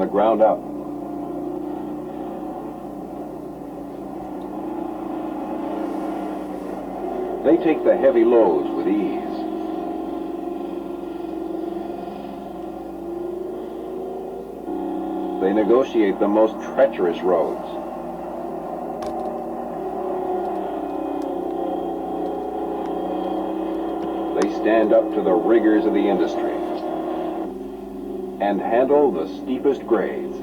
the ground up. They take the heavy loads with ease. They negotiate the most treacherous roads. They stand up to the rigors of the industry and handle the steepest grades.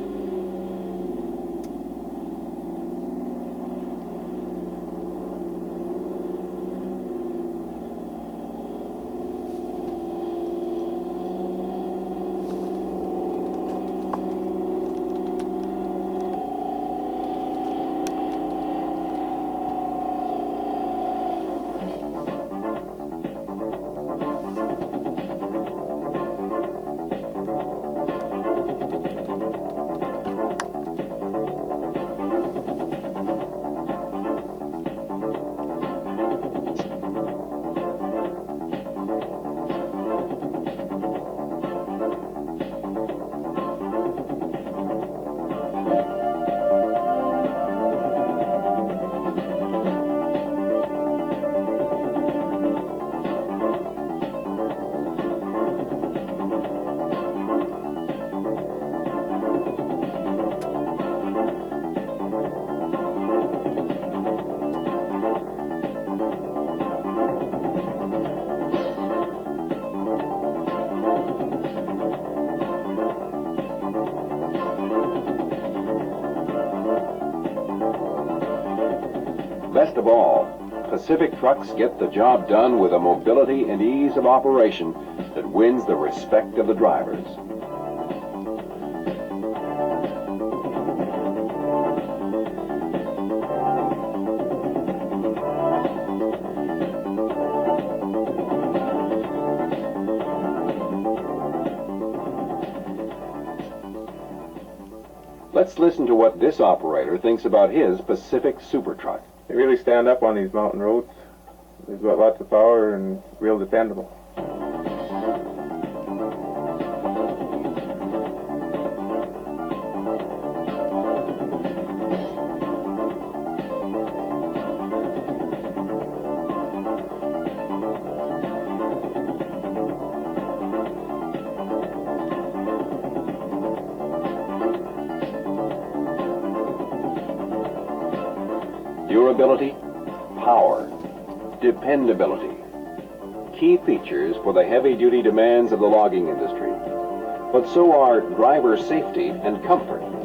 Best of all, Pacific trucks get the job done with a mobility and ease of operation that wins the respect of the drivers. Let's listen to what this operator thinks about his Pacific Super Truck. They really stand up on these mountain roads. They've got lots of power and real dependable. Durability, power, dependability. Key features for the heavy-duty demands of the logging industry. But so are driver safety and comfort.